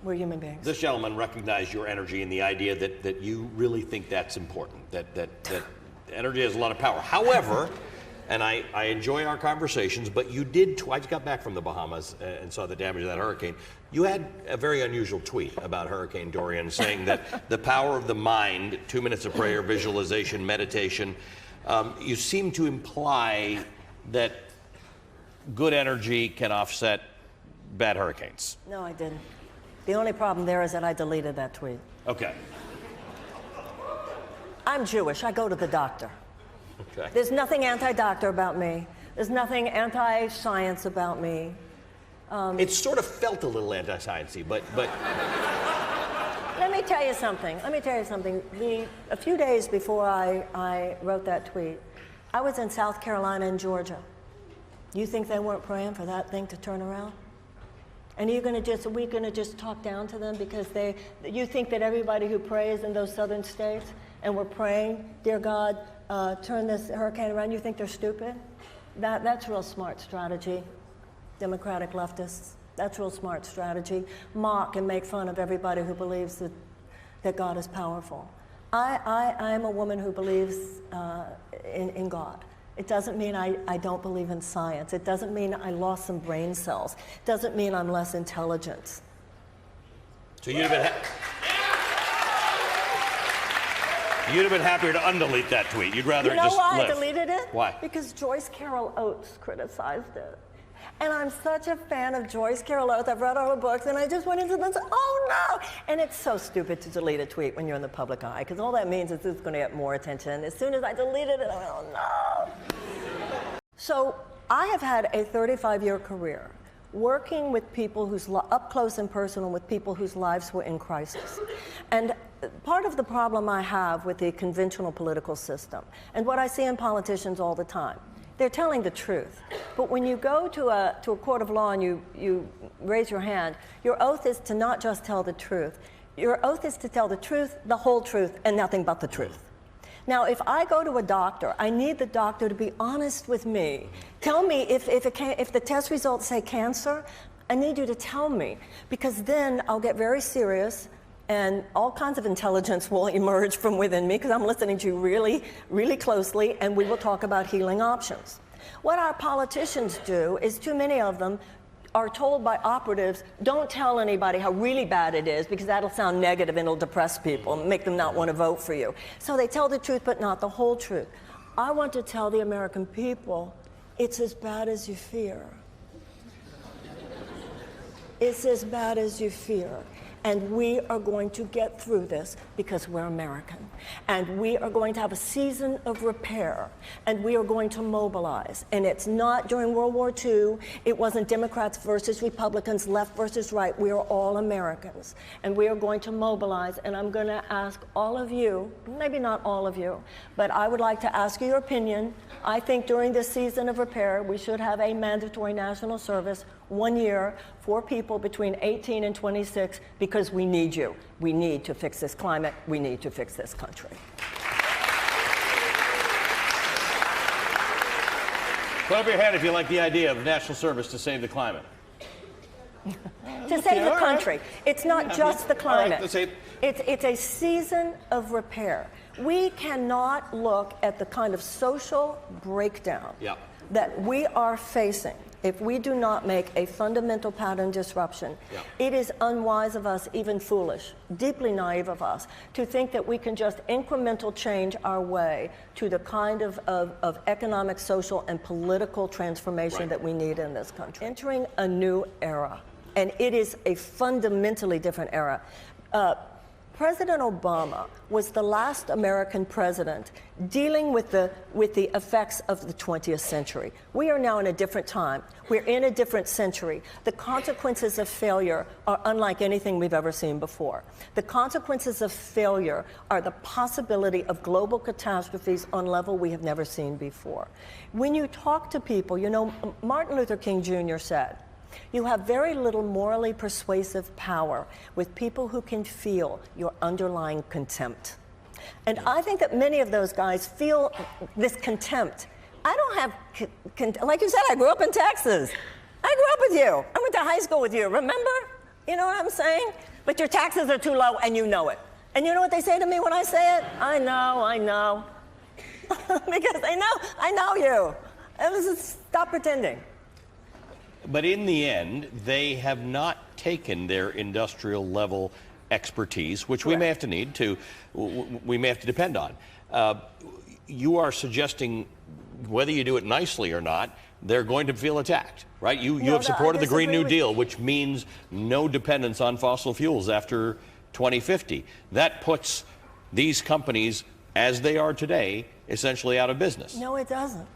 We're human beings. This gentleman recognized your energy and the idea that you really think that's important, that energy has a lot of power. However, and I enjoy our conversations, but you did, I just got back from the Bahamas and saw the damage of that hurricane. You had a very unusual tweet about Hurricane Dorian saying that the power of the mind, 2 minutes of prayer, visualization, meditation, you seem to imply that good energy can offset bad hurricanes. No, I didn't. The only problem there is that I deleted that tweet. Okay. I'm Jewish. I go to the doctor. Okay. There's nothing anti-doctor about me. There's nothing anti-science about me. It sort of felt a little anti-sciencey, but... Let me tell you something. A few days before I wrote that tweet, I was in South Carolina and Georgia. You think they weren't praying for that thing to turn around? And are we going to just talk down to them because you think that everybody who prays in those southern states and we're praying, dear God, turn this hurricane around, you think they're stupid? That's real smart strategy, Democratic leftists. That's real smart strategy. Mock and make fun of everybody who believes that God is powerful. I am a woman who believes in God. It doesn't mean I don't believe in science. It doesn't mean I lost some brain cells. It doesn't mean I'm less intelligent. So you'd have been happier to undelete that tweet. You'd rather You know just why live. I deleted it? Why? Because Joyce Carol Oates criticized it. And I'm such a fan of Joyce Carol Oates. I've read all her books, and I just went into this, oh no! And it's so stupid to delete a tweet when you're in the public eye, because all that means is it's going to get more attention. As soon as I deleted it, I went, oh no! So I have had a 35-year career working with people who's up close and personal with people whose lives were in crisis. And part of the problem I have with the conventional political system, and what I see in politicians all the time, they're telling the truth. But when you go to a court of law and you raise your hand, your oath is to not just tell the truth. Your oath is to tell the truth, the whole truth, and nothing but the truth. Now, if I go to a doctor, I need the doctor to be honest with me. Tell me if the test results say cancer, I need you to tell me, because then I'll get very serious and all kinds of intelligence will emerge from within me because I'm listening to you really, really closely, and we will talk about healing options. What our politicians do is, too many of them are told by operatives, don't tell anybody how really bad it is because that'll sound negative and it'll depress people and make them not want to vote for you. So they tell the truth but not the whole truth. I want to tell the American people, it's as bad as you fear. It's as bad as you fear. And we are going to get through this because we're American. And we are going to have a season of repair. And we are going to mobilize. And it's not during World War II. It wasn't Democrats versus Republicans, left versus right. We are all Americans. And we are going to mobilize. And I'm going to ask all of you, maybe not all of you, but I would like to ask your opinion. I think during this season of repair, we should have a mandatory national service 1 year for people between 18 and 26 because we need you. We need to fix this climate. We need to fix this country. Put up your hand if you like the idea of national service to save the climate. To save the country. It's not just the climate. Right, it's a season of repair. We cannot look at the kind of social breakdown that we are facing if we do not make a fundamental pattern disruption. It is unwise of us, even foolish, deeply naive of us, to think that we can just incremental change our way to the kind of economic, social, and political transformation that we need in this country. Entering a new era, and it is a fundamentally different era. President Obama was the last American president dealing with the effects of the 20th century. We are now in a different time. We're in a different century. The consequences of failure are unlike anything we've ever seen before. The consequences of failure are the possibility of global catastrophes on a level we have never seen before. When you talk to people, you know, Martin Luther King Jr. said, you have very little morally persuasive power with people who can feel your underlying contempt. And I think that many of those guys feel this contempt. I don't have, like you said, I grew up in Texas. I grew up with you. I went to high school with you, remember? You know what I'm saying? But your taxes are too low and you know it. And you know what they say to me when I say it? I know. Because I know you. Stop pretending. But in the end, they have not taken their industrial level expertise, which we may have to we may have to depend on. You are suggesting, whether you do it nicely or not, they're going to feel attacked, right? You have supported the Green New Deal, which means no dependence on fossil fuels after 2050. That puts these companies, as they are today, essentially out of business. No, it doesn't.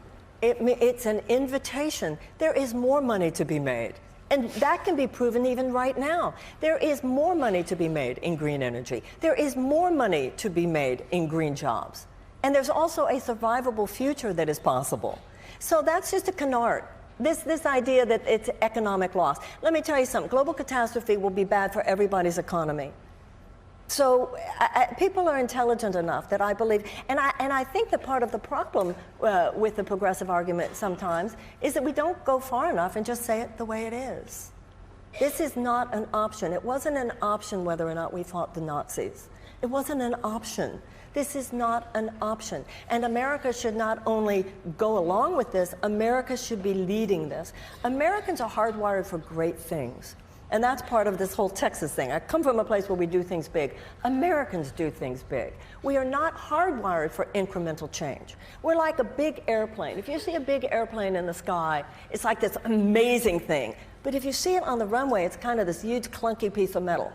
It's an invitation. There is more money to be made. And that can be proven even right now. There is more money to be made in green energy. There is more money to be made in green jobs. And there's also a survivable future that is possible. So that's just a canard. This idea that it's economic loss. Let me tell you something. Global catastrophe will be bad for everybody's economy. So people are intelligent enough that I believe, and I think that part of the problem with the progressive argument sometimes is that we don't go far enough and just say it the way it is. This is not an option. It wasn't an option whether or not we fought the Nazis. It wasn't an option. This is not an option. And America should not only go along with this, America should be leading this. Americans are hardwired for great things. And that's part of this whole Texas thing. I come from a place where we do things big. Americans do things big. We are not hardwired for incremental change. We're like a big airplane. If you see a big airplane in the sky, it's like this amazing thing. But if you see it on the runway, it's kind of this huge clunky piece of metal.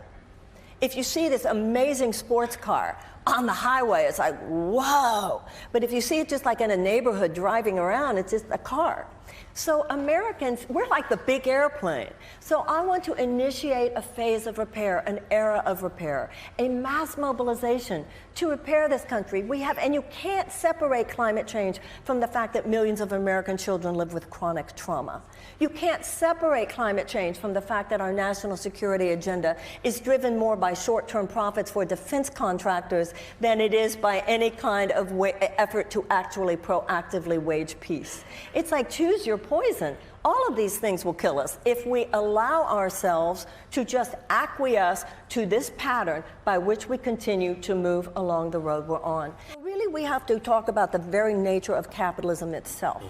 If you see this amazing sports car on the highway, it's like, whoa. But if you see it just like in a neighborhood driving around, it's just a car. So Americans, we're like the big airplane. So I want to initiate a phase of repair, an era of repair, a mass mobilization to repair this country. And you can't separate climate change from the fact that millions of American children live with chronic trauma. You can't separate climate change from the fact that our national security agenda is driven more by short-term profits for defense contractors than it is by any kind of effort to actually proactively wage peace. It's like choose your poison. All of these things will kill us if we allow ourselves to just acquiesce to this pattern by which we continue to move along the road we're on. Really, we have to talk about the very nature of capitalism itself.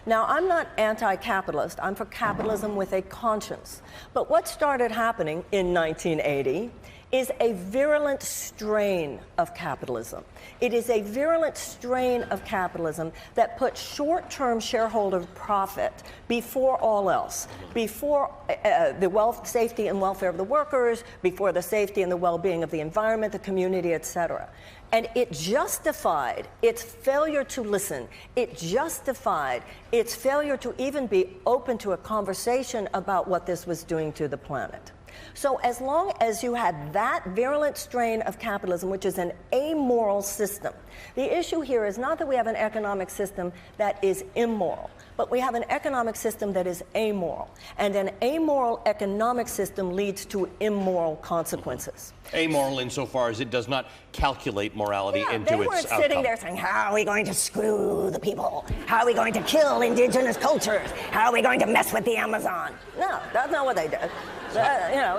Now, I'm not anti-capitalist. I'm for capitalism with a conscience. But what started happening in 1980 is a virulent strain of capitalism. It is a virulent strain of capitalism that puts short-term shareholder profit before all else, before the safety and welfare of the workers, before the safety and the well-being of the environment, the community, etc. And it justified its failure to listen. It justified its failure to even be open to a conversation about what this was doing to the planet. So as long as you had that virulent strain of capitalism, which is an amoral system, the issue here is not that we have an economic system that is immoral, but we have an economic system that is amoral. And an amoral economic system leads to immoral consequences. Amoral insofar as it does not calculate morality into its outcome. They weren't sitting there saying, how are we going to screw the people? How are we going to kill indigenous cultures? How are we going to mess with the Amazon? No, that's not what they did.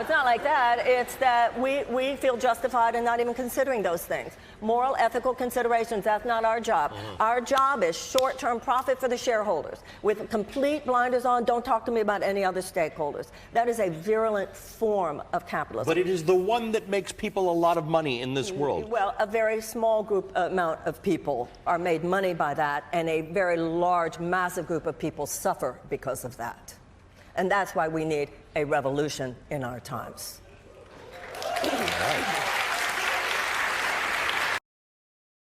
It's not like that. It's that we feel justified in not even considering those things. Moral, ethical considerations, that's not our job. Our job is short-term profit for the shareholders. With complete blinders on, don't talk to me about any other stakeholders. That is a virulent form of capitalism. But it is the one that makes people a lot of money in this world. Well, a very small amount of people are made money by that, and a very large, massive group of people suffer because of that. And that's why we need a revolution in our times. All right.